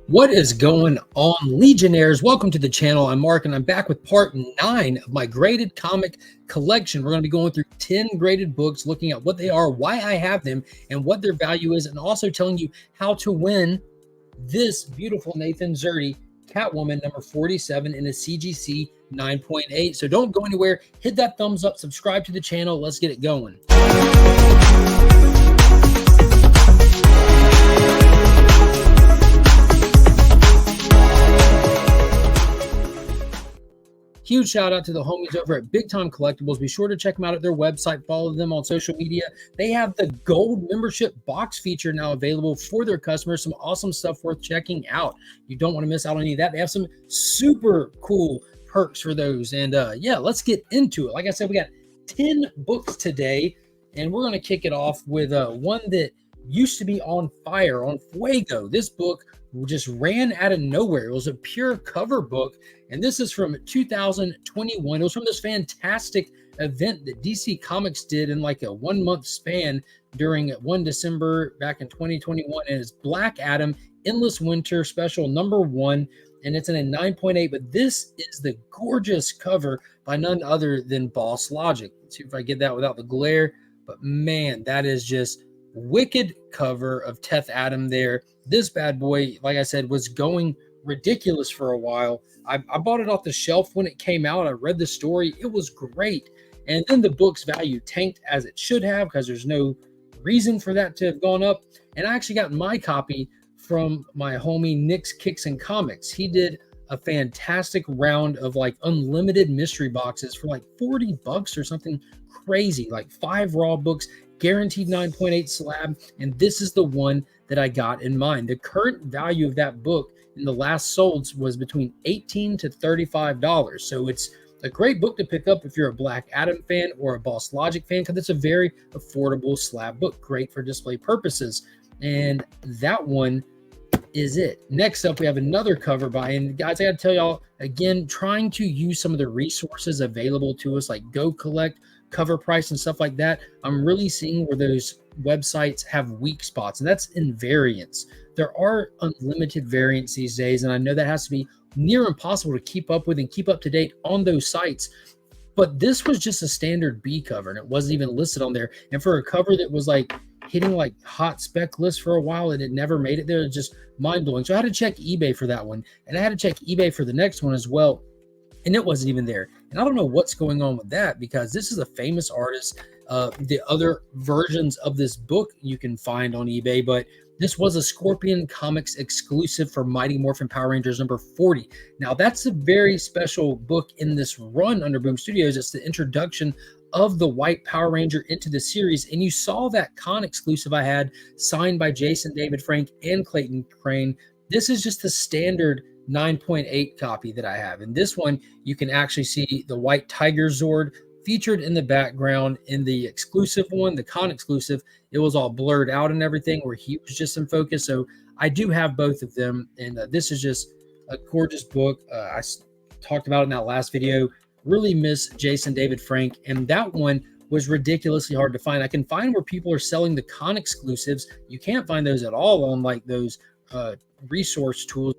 What is going on, Legionnaires? Welcome to the channel. I'm Mark, and I'm back with part 9 of my graded comic collection. We're going to be going through 10 graded books, looking at what they are, why I have them, and what their value is, and also telling you how to win this beautiful Nathan Zerdy Catwoman number 47 in a CGC 9.8. So don't go anywhere. Hit that thumbs up, subscribe to the channel. Let's get it going. Huge shout out to the homies over at Big Time Collectibles. Be sure to check them out at their website. Follow them on social media. They have the gold membership box feature now available for their customers. Some awesome stuff worth checking out. You don't want to miss out on any of that. They have some super cool perks for those. And yeah, let's get into it. Like I said, we got 10 books today, and we're going to kick it off with one that used to be on fire, on Fuego. This book just ran out of nowhere. It was a pure cover book, and this is from 2021. It was from this fantastic event that DC Comics did in like a 1 month span during 1 December back in 2021, and it's Black Adam Endless Winter Special #1, and it's in a 9.8, but this is the gorgeous cover by none other than Boss Logic. Let's see if I get that without the glare, but man, that is just wicked cover of Teth Adam there. This bad boy, like I said, was going ridiculous for a while. I bought it off the shelf when it came out. I read the story. It was great. And then the book's value tanked, as it should have, because there's no reason for that to have gone up. And I actually got my copy from my homie Nick's Kicks and Comics. He did a fantastic round of like unlimited mystery boxes for like $40 or something crazy, like 5 raw books, guaranteed 9.8 slab, and this is the one that I got in mind. The current value of that book in the last solds was between $18 to $35. So it's a great book to pick up if you're a Black Adam fan or a Boss Logic fan, because it's a very affordable slab book, great for display purposes. And that one is it. Next up, we have another cover by, and guys, I gotta tell y'all again, trying to use some of the resources available to us, like Go Collect, Cover Price, and stuff like that. I'm really seeing where those websites have weak spots, and that's in variants. There are unlimited variants these days, and I know that has to be near impossible to keep up with and keep up to date on those sites. But this was just a standard B cover, and it wasn't even listed on there. And for a cover that was like hitting like hot spec lists for a while and it never made it there, it's just mind-blowing. So I had to check eBay for that one, and I had to check eBay for the next one as well, and it wasn't even there. And I don't know what's going on with that, because this is a famous artist. The other versions of this book you can find on eBay, but this was a Scorpion Comics exclusive for Mighty Morphin Power Rangers number 40. Now, that's a very special book in this run under Boom Studios. It's the introduction of the White Power Ranger into the series, and you saw that con exclusive I had signed by Jason David Frank and Clayton Crane. This is just the standard 9.8 copy that I have. In this one, you can actually see the White Tiger Zord featured in the background. In the exclusive one, the con exclusive, it was all blurred out and everything, where he was just in focus. So I do have both of them, and this is just a gorgeous book. I talked about it in that last video. Really miss Jason David Frank, and that one was ridiculously hard to find. I can find where people are selling the con exclusives. You can't find those at all on like those resource tools.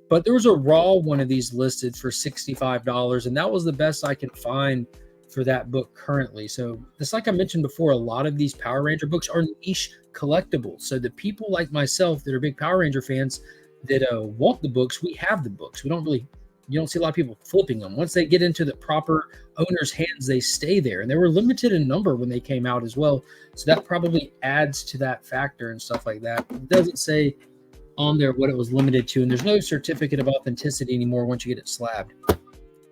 But there was a raw one of these listed for $65, and that was the best I can find for that book currently. So just like I mentioned before, a lot of these Power Ranger books are niche collectibles. So the people like myself that are big Power Ranger fans that want the books, we have the books. We don't really, you don't see a lot of people flipping them. Once they get into the proper owner's hands, they stay there. And they were limited in number when they came out as well. So that probably adds to that factor and stuff like that. It doesn't say on there what it was limited to, and there's no certificate of authenticity anymore once you get it slabbed.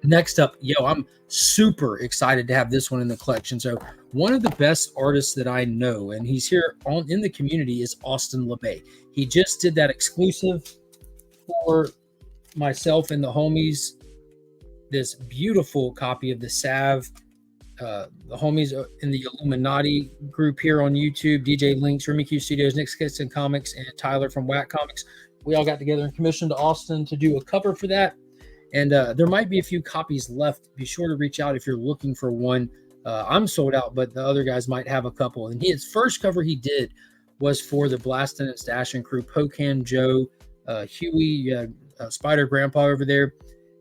Next up, I'm super excited to have this one in the collection. So one of the best artists that I know, and he's here in the community, is Austin LeMay. He just did that exclusive for myself and the homies, this beautiful copy of the Salve. The homies in the Illuminati group here on YouTube, DJ Links, Remy Q Studios, Nick's Kicks and Comics, and Tyler from Whack Comics. We all got together and commissioned Austin to do a cover for that. And there might be a few copies left. Be sure to reach out if you're looking for one. I'm sold out, but the other guys might have a couple. And his first cover he did was for the Blastin' and Stashin' crew, Pocan Joe, Huey, you had Spider Grandpa over there.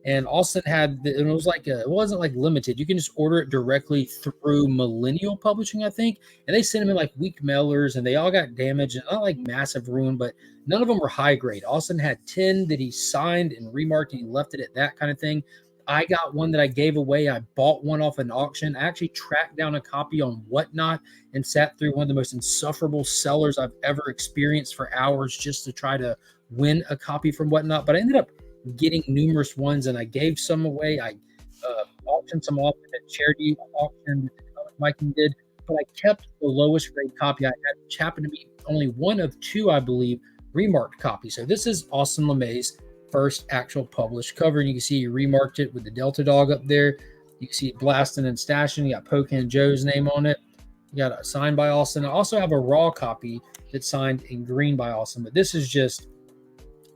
And Austin had, it was like, it wasn't like limited. You can just order it directly through Millennial Publishing, I think. And they sent them in like weak mailers and they all got damaged and not like massive ruin, but none of them were high grade. Austin had 10 that he signed and remarked and he left it at that kind of thing. I got one that I gave away. I bought one off an auction. I actually tracked down a copy on Whatnot and sat through one of the most insufferable sellers I've ever experienced for hours just to try to win a copy from Whatnot. But I ended up getting numerous ones and I gave some away. I auctioned some off at a charity auction that Viking did, but I kept the lowest grade copy I had, which happened to be only one of two, I believe, remarked copies. So this is Austin LeMay's first actual published cover. And you can see he remarked it with the Delta Dog up there. You can see blasting and stashing. You got Pocan Joe's name on it. You got a signed by Austin. I also have a raw copy that's signed in green by Austin, but this is just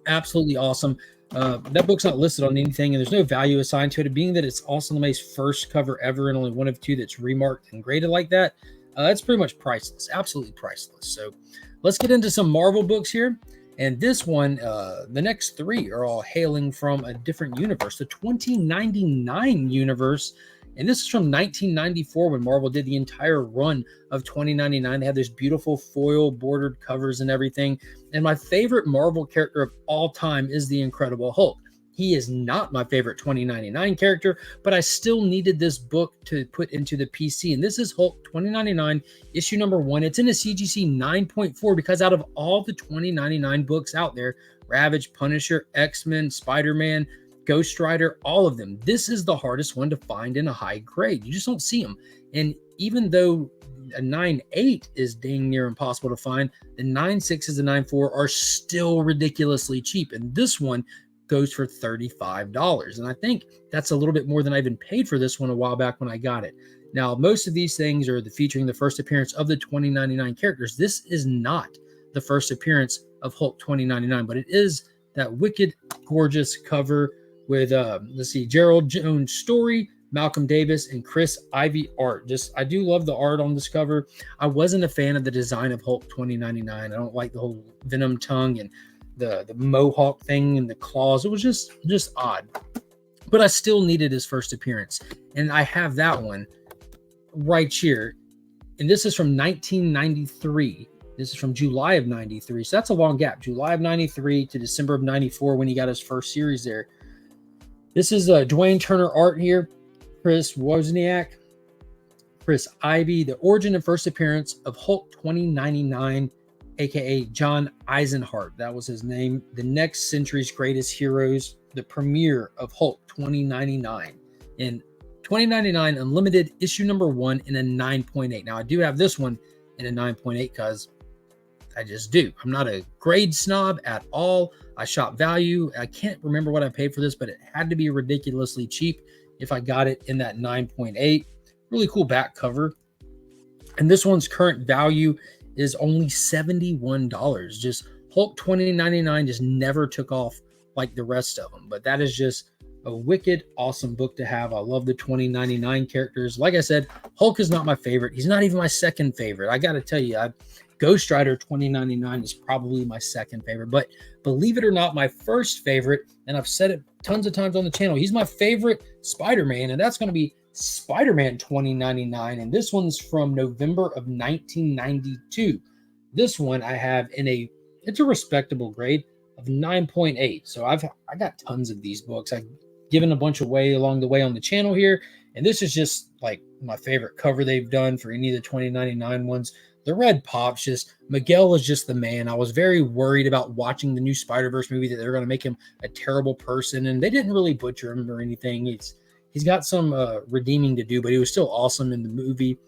absolutely awesome. That book's not listed on anything, and there's no value assigned to it, being that it's Austin LeMay's first cover ever and only one of two that's remarked and graded like that. It's pretty much priceless, absolutely priceless. So let's get into some Marvel books here. And this one, the next three are all hailing from a different universe, the 2099 universe. And this is from 1994 when Marvel did the entire run of 2099. They had this beautiful foil bordered covers and everything. And my favorite Marvel character of all time is the Incredible Hulk. He is not my favorite 2099 character, but I still needed this book to put into the PC. And this is Hulk 2099, issue number 1. It's in a CGC 9.4 because out of all the 2099 books out there, Ravage, Punisher, X-Men, Spider-Man, Ghost Rider, all of them, this is the hardest one to find in a high grade. You just don't see them. And even though a 9.8 is dang near impossible to find, the 9.6s and 9.4 are still ridiculously cheap. And this one goes for $35. And I think that's a little bit more than I even paid for this one a while back when I got it. Now, most of these things are featuring the first appearance of the 2099 characters. This is not the first appearance of Hulk 2099, but it is that wicked, gorgeous cover with, let's see, Gerald Jones Story, Malcolm Davis, and Chris Ivy art. I do love the art on this cover. I wasn't a fan of the design of Hulk 2099. I don't like the whole Venom tongue and the mohawk thing and the claws. It was just odd. But I still needed his first appearance. And I have that one right here. And this is from 1993. This is from July of 93. So that's a long gap. July of 93 to December of 94 when he got his first series there. This is Dwayne Turner art here. Chris Wozniak, Chris Ivy, the origin and first appearance of Hulk 2099, aka John Eisenhart. That was his name. The next century's greatest heroes, the premiere of Hulk 2099. In 2099 Unlimited, issue number 1 in a 9.8. Now, I do have this one in a 9.8 because I just do. I'm not a grade snob at all. I shop value. I can't remember what I paid for this, but it had to be ridiculously cheap if I got it in that 9.8. Really cool back cover. And this one's current value is only $71. Just Hulk 2099 just never took off like the rest of them. But that is just a wicked, awesome book to have. I love the 2099 characters. Like I said, Hulk is not my favorite. He's not even my second favorite. I got to tell you, Ghost Rider 2099 is probably my second favorite. But believe it or not, my first favorite, and I've said it tons of times on the channel, he's my favorite Spider-Man, and that's going to be Spider-Man 2099. And this one's from November of 1992. This one I have it's a respectable grade of 9.8. So I got tons of these books. I've given a bunch away along the way on the channel here. And this is just like my favorite cover they've done for any of the 2099 ones. The red pops, Miguel is just the man. I was very worried about watching the new Spider-Verse movie that they're going to make him a terrible person. And they didn't really butcher him or anything. He's got some redeeming to do, but he was still awesome in the movie.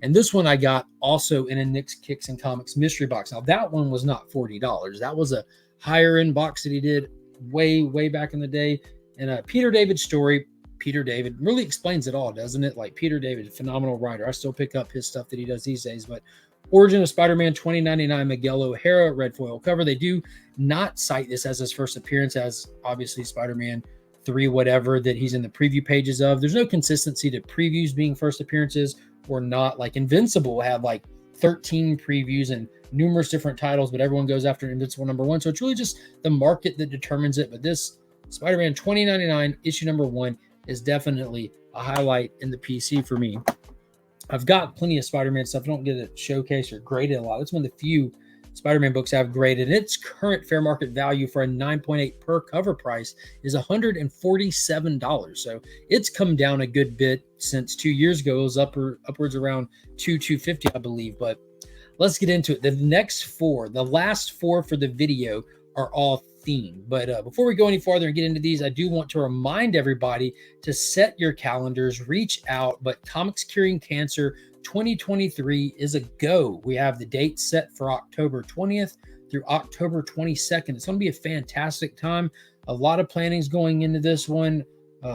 And this one I got also in a Nick's Kicks and Comics mystery box. Now, that one was not $40. That was a higher end box that he did way back in the day. And Peter David's story, Peter David really explains it all, doesn't it? Like Peter David, phenomenal writer. I still pick up his stuff that he does these days. But Origin of Spider-Man 2099, Miguel O'Hara, red foil cover. They do not cite this as his first appearance, as obviously Spider-Man 3 whatever that he's in the preview pages of. There's no consistency to previews being first appearances or not. Like Invincible had like 13 previews and numerous different titles, but everyone goes after Invincible #1. So it's really just the market that determines it. But this Spider-Man 2099 issue #1 is definitely a highlight in the PC for me. I've got plenty of Spider-Man stuff. I don't get it showcased or graded a lot. It's one of the few Spider-Man books I've graded. And its current fair market value for a 9.8 per cover price is $147. So it's come down a good bit since 2 years ago. It was upwards around $250, I believe. But let's get into it. The next four, the last four for the video, are all themed. But before we go any farther and get into these, I do want to remind everybody to set your calendars, reach out. But Comics Curing Cancer 2023 is a go. We have the date set for October 20th through October 22nd. It's going to be a fantastic time. A lot of planning's going into this one.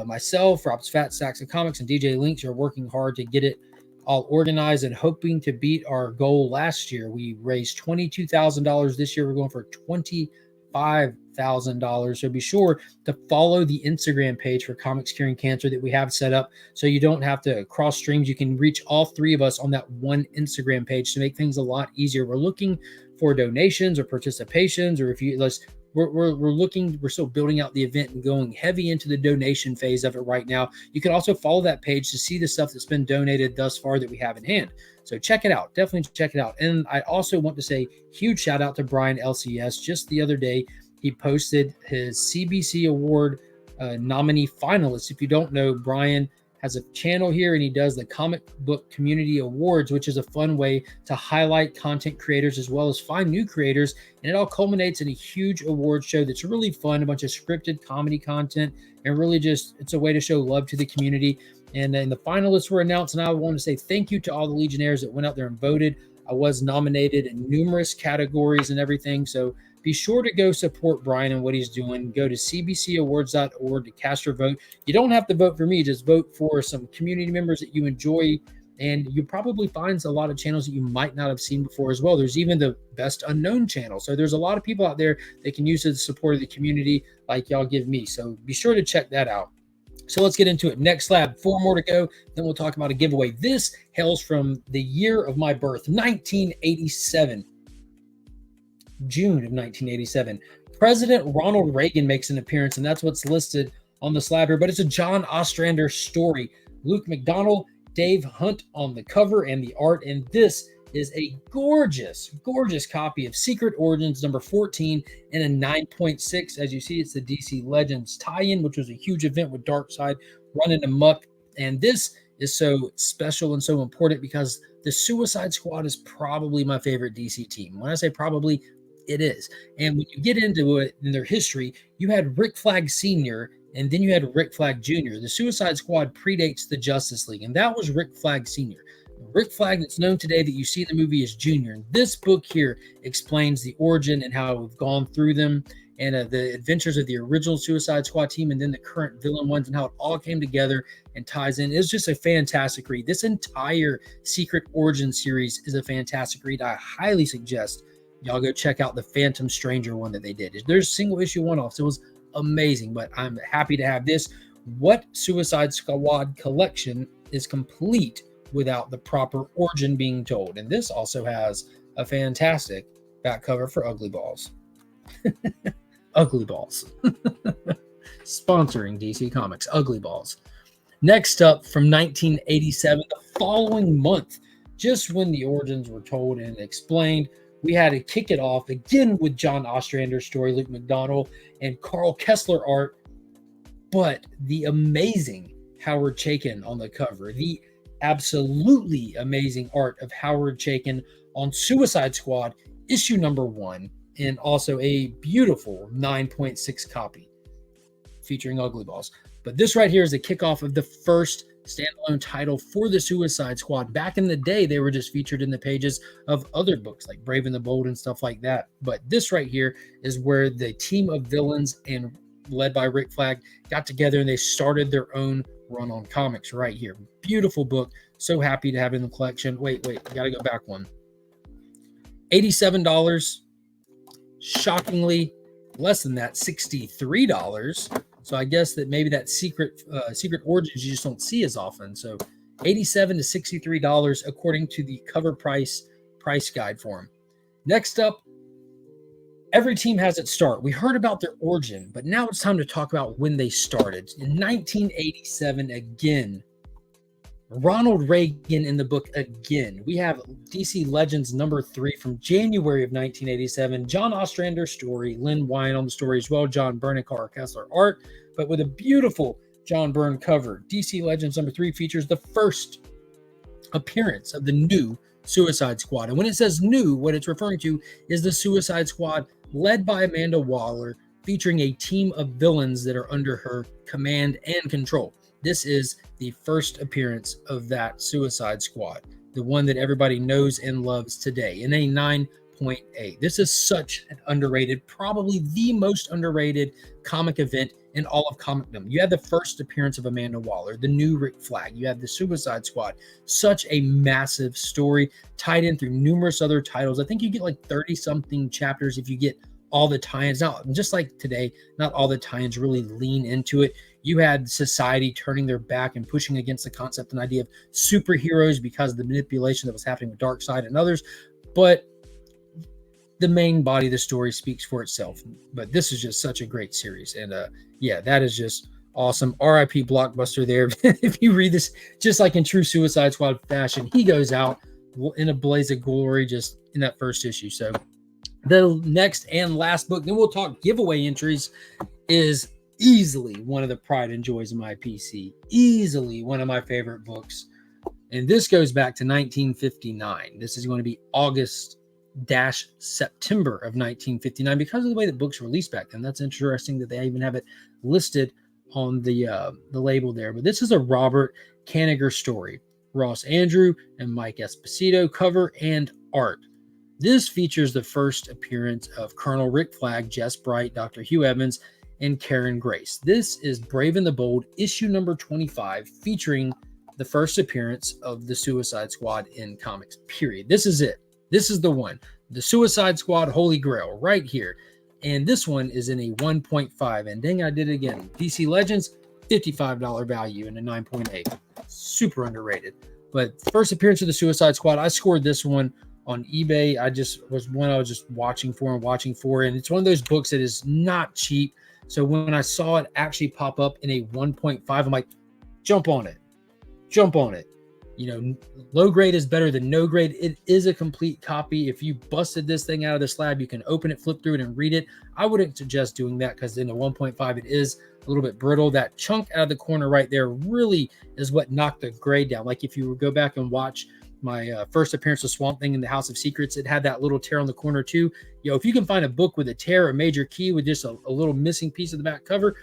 Myself, Rob's Fat Stacks of Comics, and DJ Links are working hard to get it all organized and hoping to beat our goal last year. We raised $22,000 this year. We're going for $25,000. So be sure to follow the Instagram page for Comics Curing Cancer that we have set up, so you don't have to cross streams. You can reach all three of us on that one Instagram page to make things a lot easier. We're looking for donations or participations, or if you we're still building out the event and going heavy into the donation phase of it right now. You can also follow that page to see the stuff that's been donated thus far that we have in hand. So check it out. Definitely check it out. And I also want to say huge shout out to Brian LCS. Just the other day, he posted his CBC Award nominee finalists. If you don't know, Brian has a channel here and he does the Comic Book Community Awards, which is a fun way to highlight content creators as well as find new creators. And it all culminates in a huge award show that's really fun, a bunch of scripted comedy content, and really just, it's a way to show love to the community. And then the finalists were announced, and I want to say thank you to all the Legionnaires that went out there and voted. I was nominated in numerous categories and everything. So be sure to go support Brian and what he's doing. Go to cbcawards.org to cast your vote. You don't have to vote for me. Just vote for some community members that you enjoy. And you probably find a lot of channels that you might not have seen before as well. There's even the Best Unknown channel. So there's a lot of people out there that can use the support of the community like y'all give me. So be sure to check that out. So let's get into it. Next slab, 4 more to go. Then we'll talk about a giveaway. This hails from the year of my birth, 1987. June of 1987. President Ronald Reagan makes an appearance, and that's what's listed on the slab here. But it's a John Ostrander story. Luke McDonnell, Dave Hunt on the cover and the art. And this is a gorgeous, gorgeous copy of Secret Origins number 14 in a 9.6. As you see, it's the DC Legends tie-in, which was a huge event with Darkseid running amok. And this is so special and so important because the Suicide Squad is probably my favorite DC team. When I say probably, it is. And when you get into it in their history, you had Rick Flag Sr. and then you had Rick Flag Jr. The Suicide Squad predates the Justice League, and that was Rick Flag Sr. Rick Flag that's known today that you see in the movie is Jr. And this book here explains the origin and how we've gone through them and the adventures of the original Suicide Squad team and then the current villain ones and how it all came together and ties in. It's just a fantastic read. This entire Secret Origin series is a fantastic read. I highly suggest y'all go check out the Phantom Stranger one that they did. There's single issue one-offs. It was amazing, but I'm happy to have this. What Suicide Squad collection is complete without the proper origin being told? And this also has a fantastic back cover for Ugly Balls. Ugly Balls. Sponsoring DC Comics, Ugly Balls. Next up, from 1987, the following month, just when the origins were told and explained, we had to kick it off again with John Ostrander's story, Luke McDonnell, and Carl Kessler art, but the amazing Howard Chaykin on the cover, the absolutely amazing art of Howard Chaykin on Suicide Squad, issue number 1, and also a beautiful 9.6 copy featuring Ugly Balls. But this right here is the kickoff of the first standalone title for the Suicide Squad. Back in the day, they were just featured in the pages of other books like Brave and the Bold and stuff like that. But this right here is where the team of villains and led by Rick Flag got together and they started their own run on comics right here. Beautiful book. So happy to have it in the collection. Wait, gotta go back one. $87. Shockingly less than that, $63. So I guess that maybe that secret origins you just don't see as often. So $87 to $63 according to the cover price price guide for them. Next up, every team has its start. We heard about their origin, but now it's time to talk about when they started. In 1987, again, Ronald Reagan in the book again. We have DC Legends #3 from January of 1987. John Ostrander's story, Lynn Wein on the story as well, John Byrne and Carl Kessler art, but with a beautiful John Byrne cover. DC Legends #3 features the first appearance of the new Suicide Squad. And when it says new, what it's referring to is the Suicide Squad led by Amanda Waller, featuring a team of villains that are under her command and control. This is the first appearance of that Suicide Squad, the one that everybody knows and loves today, in a 9.8. This is such an underrated, probably the most underrated comic event in all of comicdom. You had the first appearance of Amanda Waller, the new Rick Flag. You had the Suicide Squad. Such a massive story tied in through numerous other titles. I think you get like 30-something chapters if you get all the tie-ins. Now, just like today, not all the tie-ins really lean into it. You had society turning their back and pushing against the concept and idea of superheroes because of the manipulation that was happening with Darkseid and others. But the main body of the story speaks for itself. But this is just such a great series. And yeah, that is just awesome. RIP Blockbuster there. If you read this, just like in true Suicide Squad fashion, he goes out in a blaze of glory just in that first issue. So the next and last book, then we'll talk giveaway entries, is easily one of the pride and joys of my PC. Easily one of my favorite books. And this goes back to 1959. This is going to be August-September of 1959 because of the way that books were released back then. That's interesting that they even have it listed on the label there. But this is a Robert Kanigher story. Ross Andrew and Mike Esposito, cover and art. This features the first appearance of Colonel Rick Flag, Jess Bright, Dr. Hugh Evans, and Karen Grace. This is Brave and the Bold, issue number 25, featuring the first appearance of the Suicide Squad in comics, period. This is it. This is the one. The Suicide Squad Holy Grail right here. And this one is in a 1.5. And dang, I did it again. DC Legends, $55 value in a 9.8. Super underrated. But first appearance of the Suicide Squad, I scored this one on eBay. I was just watching for. And it's one of those books that is not cheap. So when I saw it actually pop up in a 1.5, I'm like, jump on it. You know, low grade is better than no grade. It is a complete copy. If you busted this thing out of the slab, you can open it, flip through it, and read it. I wouldn't suggest doing that because in a 1.5, it is a little bit brittle. That chunk out of the corner right there really is what knocked the grade down. Like if you go back and watch my first appearance of Swamp Thing in the House of Secrets, it had that little tear on the corner too. If you can find a book with a tear, a major key with just a little missing piece of the back cover,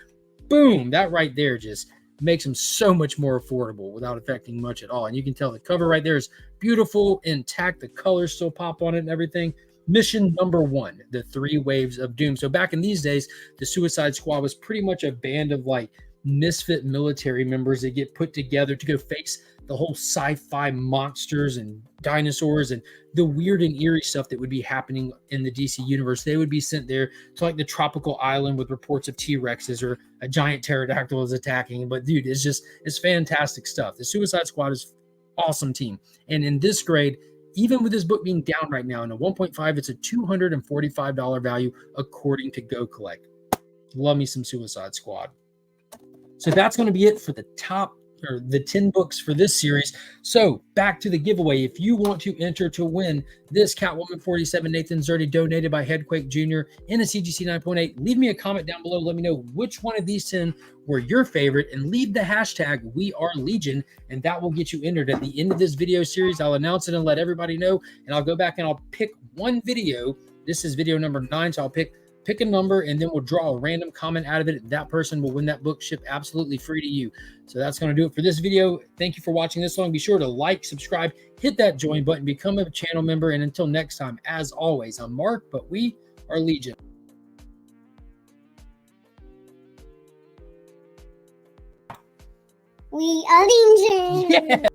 boom, that right there just makes them so much more affordable without affecting much at all. And you can tell the cover right there is beautiful, intact. The colors still pop on it and everything. Mission number 1, the 3 Waves of Doom. So back in these days, the Suicide Squad was pretty much a band of like misfit military members that get put together to go face the whole sci-fi monsters and dinosaurs and the weird and eerie stuff that would be happening in the DC universe. They would be sent there to like the tropical island with reports of T-Rexes or a giant pterodactyl is attacking. But dude, it's fantastic stuff. The Suicide Squad is awesome team. And in this grade, even with this book being down right now in a 1.5, it's a $245 value according to Go Collect. Love me some Suicide Squad. So that's going to be it for the top or the 10 books for this series. So back to the giveaway. If you want to enter to win this Catwoman 47 Nathan Zerdy donated by Headquake Jr. in a CGC 9.8, leave me a comment down below. Let me know which one of these 10 were your favorite and leave the hashtag #WeAreLegion, and that will get you entered. At the end of this video series, I'll announce it and let everybody know, and I'll go back and I'll pick one video. This is video number 9, so I'll pick a number and then we'll draw a random comment out of it. That person will win that book, shipped absolutely free to you. So that's going to do it for this video. Thank you for watching this long. Be sure to like, subscribe, hit that join button, become a channel member. And until next time, as always, I'm Mark, but we are Legion. We are Legion. Yeah.